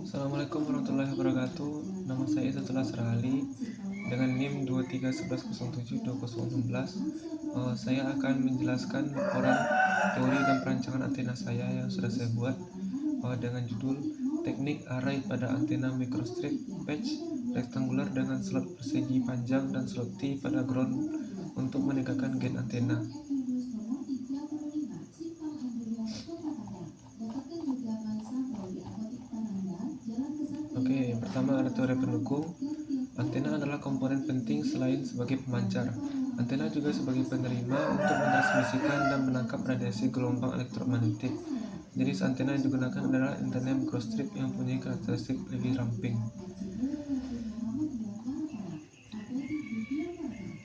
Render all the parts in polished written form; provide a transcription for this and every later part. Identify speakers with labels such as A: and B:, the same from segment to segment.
A: Assalamualaikum warahmatullahi wabarakatuh. Nama saya Satullah Serali dengan NIM 2311072016. Saya akan menjelaskan laporan teori dan perancangan antena saya yang sudah saya buat dengan judul Teknik Array pada Antena Microstrip Patch Rektangular dengan slot persegi panjang dan slot T pada ground untuk menegakkan gain antena. Oke, yang pertama ada teori pendukung. Antena adalah komponen penting selain sebagai pemancar. Antena juga sebagai penerima untuk mentransmisikan dan menangkap radiasi gelombang elektromagnetik. Jenis antena yang digunakan adalah antena microstrip yang punya karakteristik lebih ramping.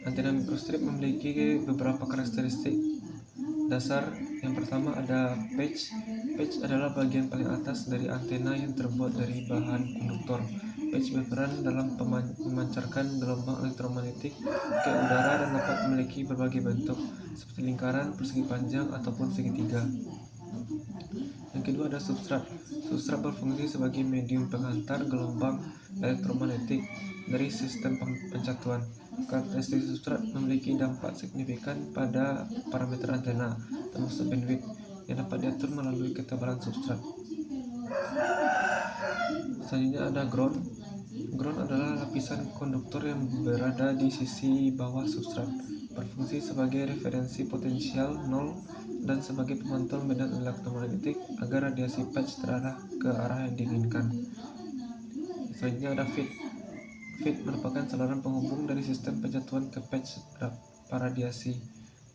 A: Antena microstrip memiliki beberapa karakteristik dasar. Yang pertama ada patch. Patch adalah bagian paling atas dari antena yang terbuat dari bahan konduktor. Patch berperan dalam memancarkan gelombang elektromagnetik ke udara dan dapat memiliki berbagai bentuk, seperti lingkaran, persegi panjang, ataupun segitiga. Yang kedua ada substrat. Substrat berfungsi sebagai medium penghantar gelombang elektromagnetik dari sistem pencatuan. Karakteristik substrat memiliki dampak signifikan pada parameter antena, termasuk bandwidth, yang dapat diatur melalui ketebalan substrat. Selanjutnya ada ground. Ground adalah lapisan konduktor yang berada di sisi bawah substrat, berfungsi sebagai referensi potensial nol dan sebagai pemantau medan elektromagnetik agar radiasi patch terarah ke arah yang diinginkan. Selanjutnya ada feed. Feed merupakan saluran penghubung dari sistem pencatuan ke patch paradiasi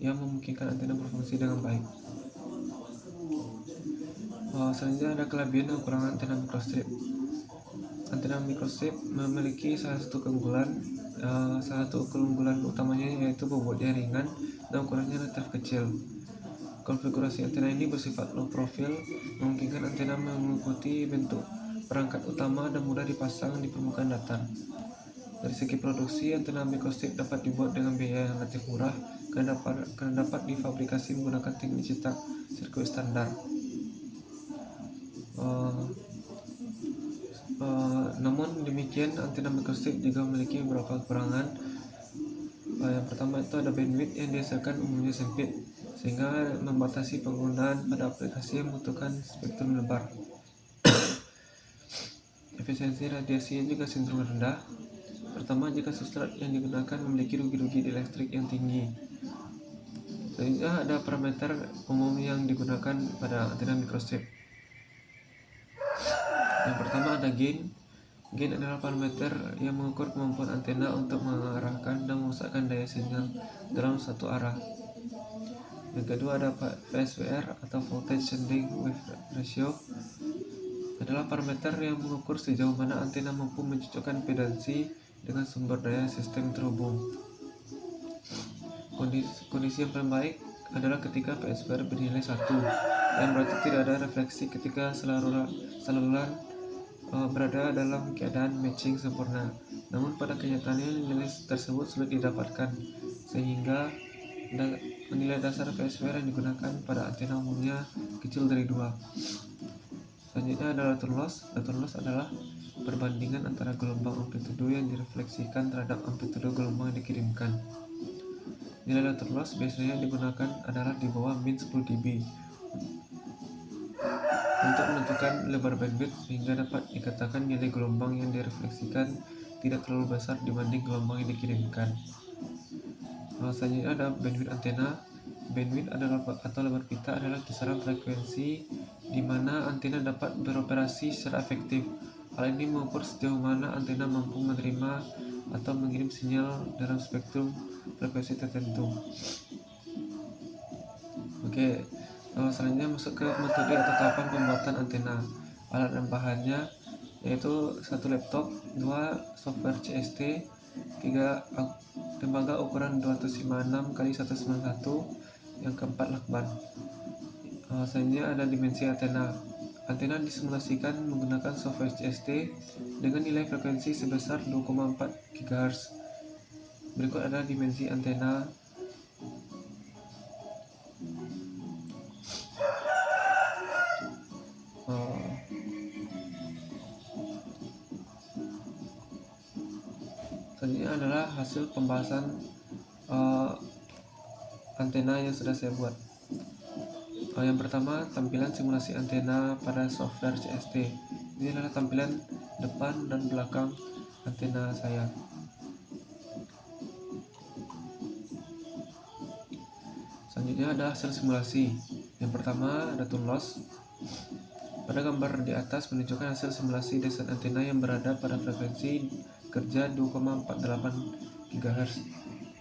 A: yang memungkinkan antena berfungsi dengan baik. Selanjutnya ada kelebihan dan kekurangan antena microstrip. Antena microstrip memiliki salah satu keunggulan utamanya yaitu bobotnya ringan dan ukurannya relatif kecil. Konfigurasi antena ini bersifat low profile, memungkinkan antena mengikuti bentuk perangkat utama dan mudah dipasang di permukaan datar. Dari segi produksi, antena microstrip dapat dibuat dengan biaya yang relatif murah karena dapat difabrikasi menggunakan teknik cetak sirkuit standar. Namun demikian, antena microstrip juga memiliki beberapa kekurangan. Yang pertama itu ada bandwidth yang dihasilkan umumnya sempit, sehingga membatasi penggunaan pada aplikasi yang membutuhkan spektrum lebar. Efisiensi radiasinya juga cenderung rendah. Pertama, jika substrat yang digunakan memiliki rugi-rugi elektrik yang tinggi. Selanjutnya ada parameter umum yang digunakan pada antena microstrip. Yang pertama ada gain. Gain adalah parameter yang mengukur kemampuan antena untuk mengarahkan dan memusatkan daya sinyal dalam satu arah. Yang kedua ada VSWR atau Voltage Sending Wave Ratio, adalah parameter yang mengukur sejauh mana antena mampu mencocokkan impedansi dengan sumber daya sistem terhubung. Kondisi yang paling baik adalah ketika VSWR bernilai 1, yang berarti tidak ada refleksi ketika saluran berada dalam keadaan matching sempurna. Namun pada kenyataannya nilai tersebut sulit didapatkan, sehingga nilai dasar VSWR yang digunakan pada antena umumnya kecil dari 2. Selanjutnya ada lateral loss. Lateral loss adalah perbandingan antara gelombang amplitudo yang direfleksikan terhadap amplitudo gelombang yang dikirimkan. Nilai lateral loss biasanya digunakan adalah di bawah min 10 dB untuk menentukan lebar bandwidth, sehingga dapat dikatakan nilai gelombang yang direfleksikan tidak terlalu besar dibanding gelombang yang dikirimkan. Selanjutnya ada bandwidth antena. Bandwidth adalah atau lebar pita adalah kisaran frekuensi di mana antena dapat beroperasi secara efektif. Hal ini mengukur sejauh mana antena mampu menerima atau mengirim sinyal dalam spektrum frekuensi tertentu. Oke. Selanjutnya masuk ke metode atau tahapan pembuatan antena. Alat dan bahannya yaitu 1 laptop, 2 software CST, 3 tembaga ukuran 256x191, yang keempat lakban. Selanjutnya ada dimensi antena. Antena disimulasikan menggunakan software CST dengan nilai frekuensi sebesar 2,4 GHz. Berikut adalah dimensi antena. Selanjutnya adalah hasil pembahasan antena yang sudah saya buat. Yang pertama, tampilan simulasi antena pada software CST. Ini adalah tampilan depan dan belakang antena saya. Selanjutnya ada hasil simulasi. Yang pertama ada tone loss. Pada gambar di atas menunjukkan hasil simulasi desain antena yang berada pada frekuensi kerja 2,48 GHz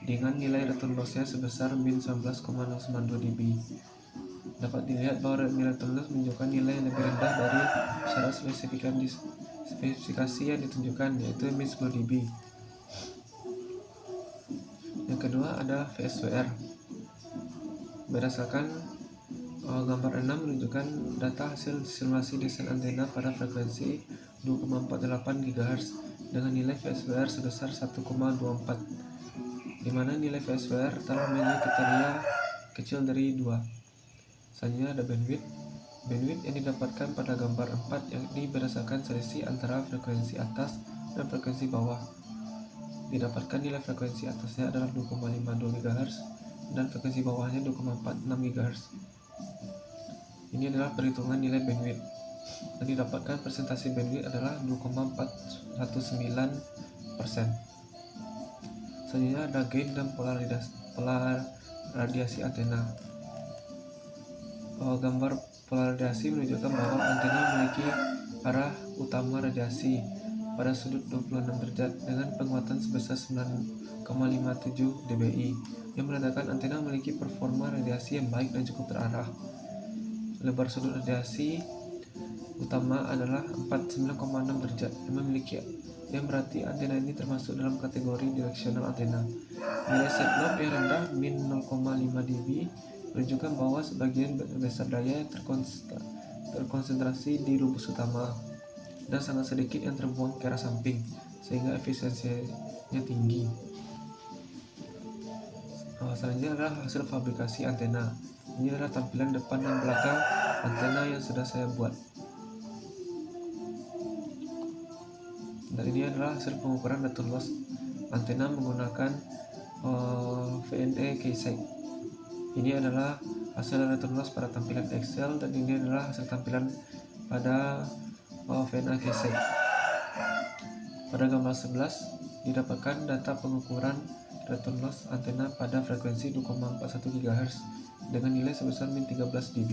A: dengan nilai return loss-nya sebesar min 19,092 dB. Dapat dilihat bahwa nilai return loss menunjukkan nilai yang lebih rendah dari syarat spesifikasi yang ditunjukkan, yaitu min 10 dB. Yang kedua ada VSWR. Berdasarkan gambar 6 menunjukkan data hasil simulasi desain antena pada frekuensi 2,48 GHz dengan nilai VSWR sebesar 1,24, di mana nilai VSWR telah memenuhi kriteria kecil dari 2. Selanjutnya ada bandwidth. Bandwidth yang didapatkan pada gambar 4 yakni berdasarkan selisih antara frekuensi atas dan frekuensi bawah. Didapatkan nilai frekuensi atasnya adalah 2,52 GHz dan frekuensi bawahnya 2,46 GHz. Ini adalah perhitungan nilai bandwidth. Dan didapatkan presentasi bandwidth adalah 2,419%. Selanjutnya ada gain dan polaradiasi antena. Gambar polaradiasi menunjukkan bahwa antena memiliki arah utama radiasi pada sudut 26 derajat dengan penguatan sebesar 9,57 dBi, yang menandakan antena memiliki performa radiasi yang baik dan cukup terarah. Lebar sudut radiasi utama adalah 49,6 derajat yang berarti antena ini termasuk dalam kategori direksional antena. Nilai set lob yang rendah min 0,5 dB menunjukkan bahwa sebagian besar daya terkonsentrasi di rubus utama dan sangat sedikit yang terbuang ke arah samping, sehingga efisiensinya tinggi. Selanjutnya adalah hasil fabrikasi antena. Ini adalah tampilan depan dan belakang antena yang sudah saya buat. Dan ini adalah hasil pengukuran return loss antena menggunakan VNA Keysec. Ini adalah hasil return loss pada tampilan Excel, dan ini adalah hasil tampilan pada VNA Keysec. Pada gambar 11 didapatkan data pengukuran return loss antena pada frekuensi 2,41 GHz dengan nilai sebesar min 13 dB.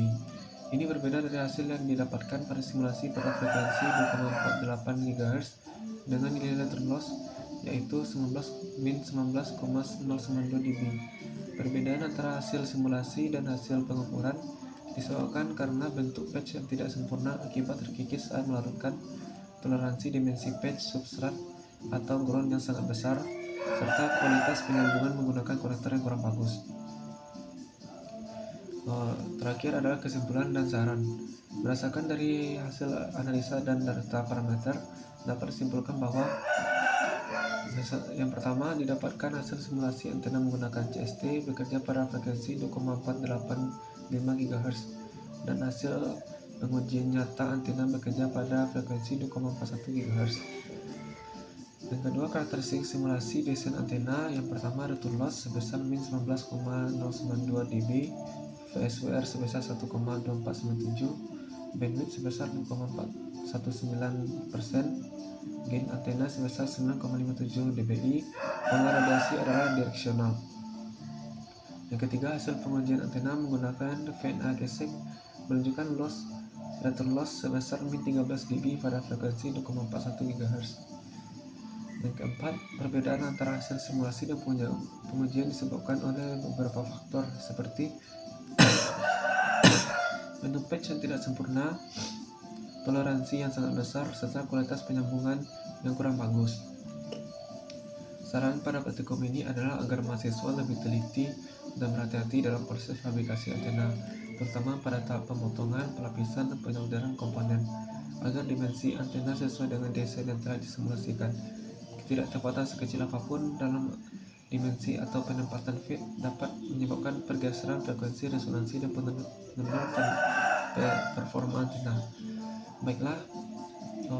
A: Ini berbeda dari hasil yang didapatkan pada simulasi pada frekuensi 2,48 GHz dengan nilai return loss yaitu min 19,092 dB. Perbedaan antara hasil simulasi dan hasil pengukuran disebabkan karena bentuk patch yang tidak sempurna akibat terkikis saat melarutkan, toleransi dimensi patch substrat atau ground yang sangat besar, serta kualitas penyambungan menggunakan konektor yang kurang bagus. Terakhir adalah kesimpulan dan saran. Berdasarkan dari hasil analisa dan data parameter, dapat disimpulkan bahwa yang pertama, didapatkan hasil simulasi antena menggunakan CST bekerja pada frekuensi 2,485 GHz dan hasil pengujian nyata antena bekerja pada frekuensi 2,41 GHz. Yang kedua, karakteristik simulasi desain antena. Yang pertama, return loss sebesar min 19,092 dB, VSWR sebesar 1,2497, bandwidth sebesar 2,419%, gain antena sebesar 9,57 dBi, pola radiasi adalah direksional. Yang ketiga, hasil pengujian antena menggunakan VNA Keysec menunjukkan return loss sebesar min 13 dB pada frekuensi 2,41 GHz. Yang keempat, perbedaan antara hasil simulasi dan pengujian disebabkan oleh beberapa faktor seperti bentuk patch yang tidak sempurna, toleransi yang sangat besar, serta kualitas penyambungan yang kurang bagus. Saran pada praktikum ini adalah agar mahasiswa lebih teliti dan berhati-hati dalam proses fabrikasi antena, terutama pada tahap pemotongan, pelapisan, dan penyaudaran komponen, agar dimensi antena sesuai dengan desain yang telah disimulasikan. Ketidaktepatan sekecil apapun dalam dimensi atau penempatan feed dapat menyebabkan pergeseran frekuensi, resonansi, dan penurunan performa antena. Baiklah,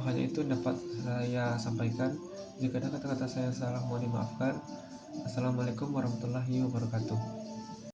A: hanya itu dapat saya sampaikan. Jika ada kata-kata saya salah, mohon dimaafkan. Assalamualaikum warahmatullahi wabarakatuh.